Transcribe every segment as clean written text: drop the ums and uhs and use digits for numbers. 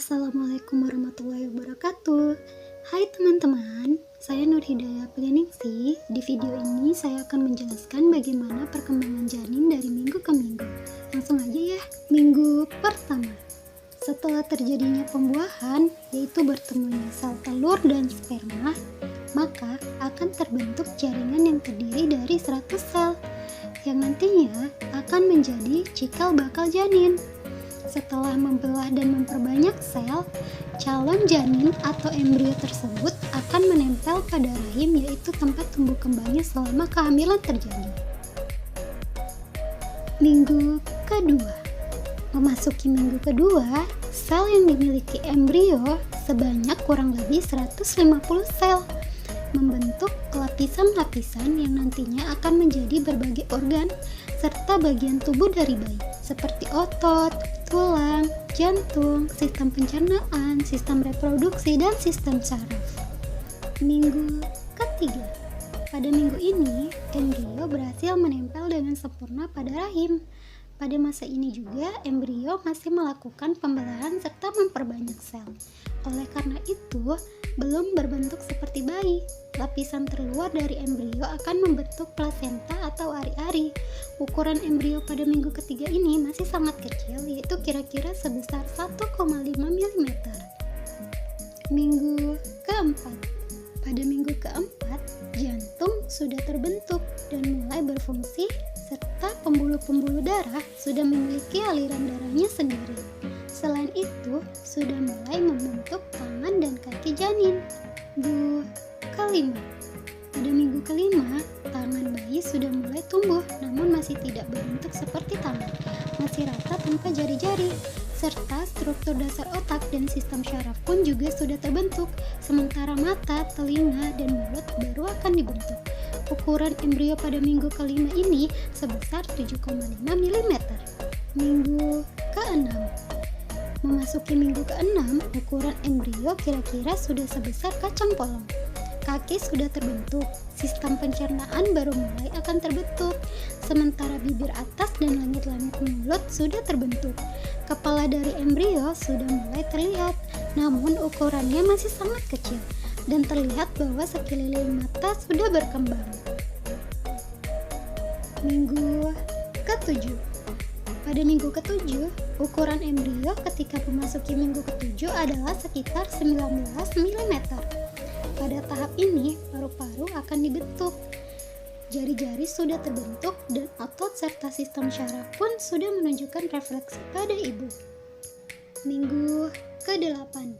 Assalamualaikum warahmatullahi wabarakatuh. Hai teman-teman, saya Nur Hidayah Plianingsih. Di video ini saya akan menjelaskan bagaimana perkembangan janin dari minggu ke minggu. Langsung aja ya, minggu pertama. Setelah terjadinya pembuahan, yaitu bertemunya sel telur dan sperma, maka akan terbentuk jaringan yang terdiri dari 100 sel, yang nantinya akan menjadi cikal bakal janin. Setelah membelah dan memperbanyak sel, calon janin atau embrio tersebut akan menempel pada rahim, yaitu tempat tumbuh kembangnya selama kehamilan terjadi. Minggu kedua. Memasuki minggu kedua, sel yang dimiliki embrio sebanyak kurang lebih 150 sel, membentuk lapisan-lapisan yang nantinya akan menjadi berbagai organ serta bagian tubuh dari bayi, seperti otot, tulang, jantung, sistem pencernaan, sistem reproduksi, dan sistem saraf. Minggu ketiga. Pada minggu ini, embrio berhasil menempel dengan sempurna pada rahim. Pada masa ini juga, embrio masih melakukan pembelahan serta memperbanyak sel. Oleh karena itu, belum berbentuk seperti bayi. Lapisan terluar dari embrio akan membentuk plasenta atau ari-ari. Ukuran embrio pada minggu ketiga ini masih sangat kecil, yaitu kira-kira sebesar 1,5 mm. Minggu keempat. Pada minggu keempat, jantung sudah terbentuk dan mulai berfungsi, serta pembuluh-pembuluh darah sudah memiliki aliran darahnya sendiri. Selain itu, sudah mulai membentuk tangan dan kaki janin. Kelima. Pada minggu kelima, tangan bayi sudah mulai tumbuh, namun masih tidak berbentuk seperti tangan, masih rata tanpa jari-jari, serta struktur dasar otak dan sistem syaraf pun juga sudah terbentuk, sementara mata, telinga, dan mulut baru akan dibentuk. Ukuran embrio pada minggu kelima ini sebesar 7,5 mm. Minggu keenam. Memasuki minggu keenam, ukuran embrio kira-kira sudah sebesar kacang polong. Kaki sudah terbentuk, sistem pencernaan baru mulai akan terbentuk, sementara bibir atas dan langit-langit mulut sudah terbentuk. Kepala dari embrio sudah mulai terlihat, namun ukurannya masih sangat kecil, dan terlihat bahwa sekeliling mata sudah berkembang. Minggu ketujuh. Pada minggu ketujuh, ukuran embrio ketika memasuki minggu ketujuh adalah sekitar 19 mm. Pada tahap ini, paru-paru akan dibentuk. Jari-jari sudah terbentuk dan otot serta sistem syaraf pun sudah menunjukkan refleksi pada ibu. Minggu ke-8.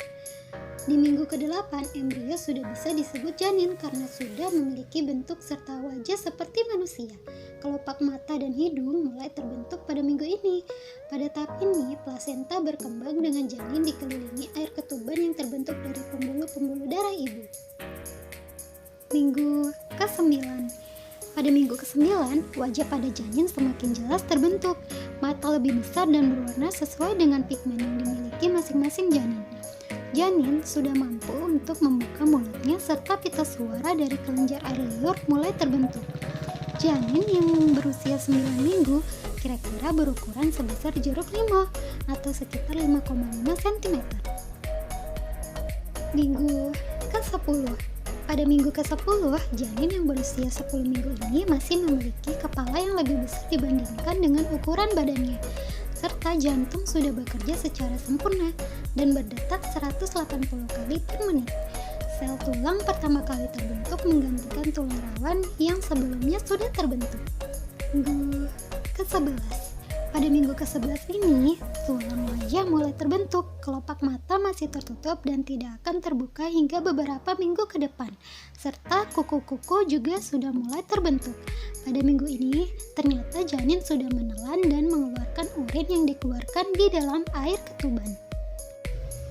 Di minggu ke-8, embrio sudah bisa disebut janin karena sudah memiliki bentuk serta wajah seperti manusia. Kelopak mata dan hidung mulai terbentuk pada minggu ini. Pada tahap ini, plasenta berkembang dengan janin dikelilingi air ketuban yang terbentuk dari pembuluh-pembuluh darah ibu. Minggu ke-9. Pada minggu ke-9, wajah pada janin semakin jelas terbentuk. Mata lebih besar dan berwarna sesuai dengan pigmen yang dimiliki masing-masing janin. Janin sudah mampu untuk membuka mulutnya serta pita suara dari kelenjar air liur mulai terbentuk. Janin yang berusia 9 minggu kira-kira berukuran sebesar jeruk limau atau sekitar 5,5 cm. Minggu ke-10. Pada minggu ke-10, janin yang berusia 10 minggu ini masih memiliki kepala yang lebih besar dibandingkan dengan ukuran badannya, serta jantung sudah bekerja secara sempurna dan berdetak 180 kali per menit. Sel tulang pertama kali terbentuk menggantikan tulang rawan yang sebelumnya sudah terbentuk. Minggu ke-11. Pada minggu ke-11 ini, tulang wajah mulai terbentuk, kelopak mata masih tertutup dan tidak akan terbuka hingga beberapa minggu ke depan, serta kuku-kuku juga sudah mulai terbentuk. Pada minggu ini, ternyata janin sudah menelan dan mengeluarkan urin yang dikeluarkan di dalam air ketuban.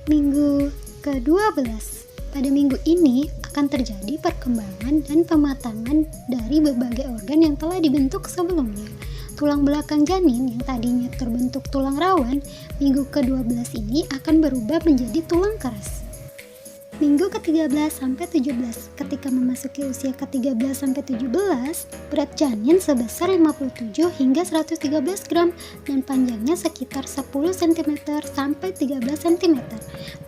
Minggu ke-12. Pada minggu ini akan terjadi perkembangan dan pematangan dari berbagai organ yang telah dibentuk sebelumnya. Tulang belakang janin yang tadinya terbentuk tulang rawan, minggu ke-12 ini akan berubah menjadi tulang keras. Minggu ke-13 sampai 17. Ketika memasuki usia ke-13 sampai 17, berat janin sebesar 57 hingga 113 gram dan panjangnya sekitar 10 cm sampai 13 cm.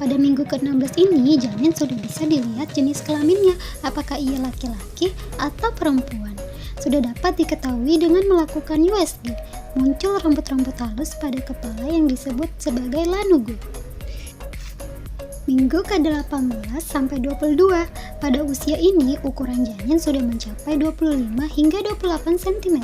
Pada minggu ke-16 ini, janin sudah bisa dilihat jenis kelaminnya, apakah ia laki-laki atau perempuan. Sudah dapat diketahui dengan melakukan USG. Muncul rambut-rambut halus pada kepala yang disebut sebagai lanugo. Minggu ke-18 sampai 22. Pada usia ini, ukuran janin sudah mencapai 25 hingga 28 cm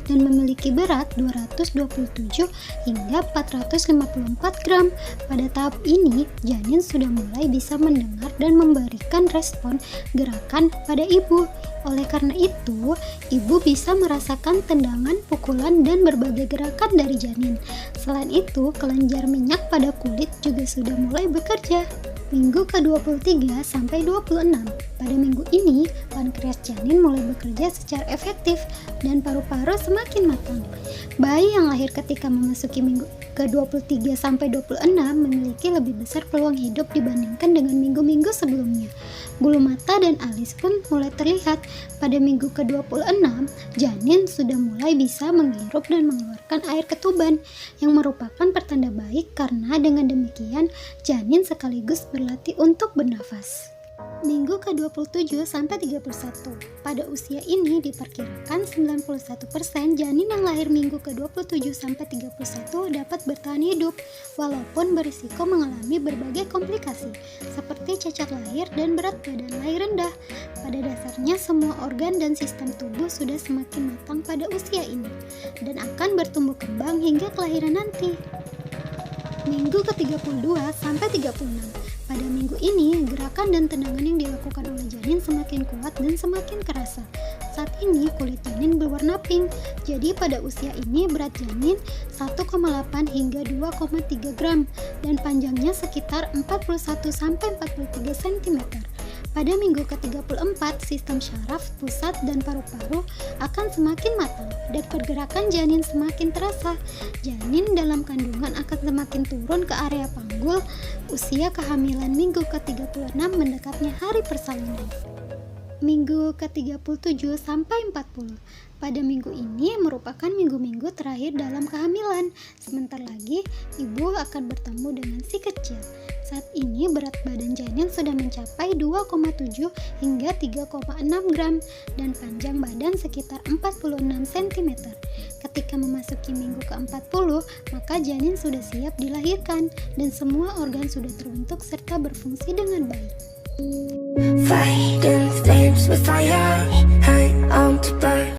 dan memiliki berat 227 hingga 454 gram. Pada tahap ini, janin sudah mulai bisa mendengar dan memberikan respon gerakan pada ibu. Oleh karena itu, ibu bisa merasakan tendangan, pukulan, dan berbagai gerakan dari janin. Selain itu, kelenjar minyak pada kulit juga sudah mulai bekerja. Minggu ke-23 sampai 26. Pada minggu ini, pankreas janin mulai bekerja secara efektif dan paru-paru semakin matang. Bayi yang lahir ketika memasuki minggu ke-23 sampai 26 memiliki lebih besar peluang hidup dibandingkan dengan minggu-minggu sebelumnya. Bulu mata dan alis pun mulai terlihat. Pada minggu ke-26, janin sudah mulai bisa menghirup dan mengeluarkan air ketuban, yang merupakan pertanda baik karena dengan demikian janin sekaligus berlatih untuk bernafas. Minggu ke-27 sampai 31. Pada usia ini diperkirakan 91% janin yang lahir minggu ke-27 sampai 31 dapat bertahan hidup walaupun berisiko mengalami berbagai komplikasi seperti cacat lahir dan berat badan lahir rendah. Pada dasarnya semua organ dan sistem tubuh sudah semakin matang pada usia ini dan akan bertumbuh kembang hingga kelahiran nanti. Minggu ke-32 sampai 36. Pada minggu ini, gerakan dan tendangan yang dilakukan oleh janin semakin kuat dan semakin kerasa. Saat ini, kulit janin berwarna pink. Jadi pada usia ini berat janin 1,8 hingga 2,3 gram dan panjangnya sekitar 41 sampai 43 cm. Pada minggu ke-34, sistem syaraf, pusat, dan paru-paru akan semakin matang dan pergerakan janin semakin terasa. Janin dalam kandungan akan semakin turun ke area panggul. Usia kehamilan minggu ke-36 mendekatnya hari persalinan. Minggu ke-37 sampai 40. Pada minggu ini merupakan minggu-minggu terakhir dalam kehamilan. Sebentar lagi, ibu akan bertemu dengan si kecil. Saat ini berat badan janin sudah mencapai 2,7 hingga 3,6 gram dan panjang badan sekitar 46 cm. Ketika memasuki minggu ke-40, maka janin sudah siap dilahirkan dan semua organ sudah terbentuk serta berfungsi dengan baik. Fighting flames with fire, high out to burn.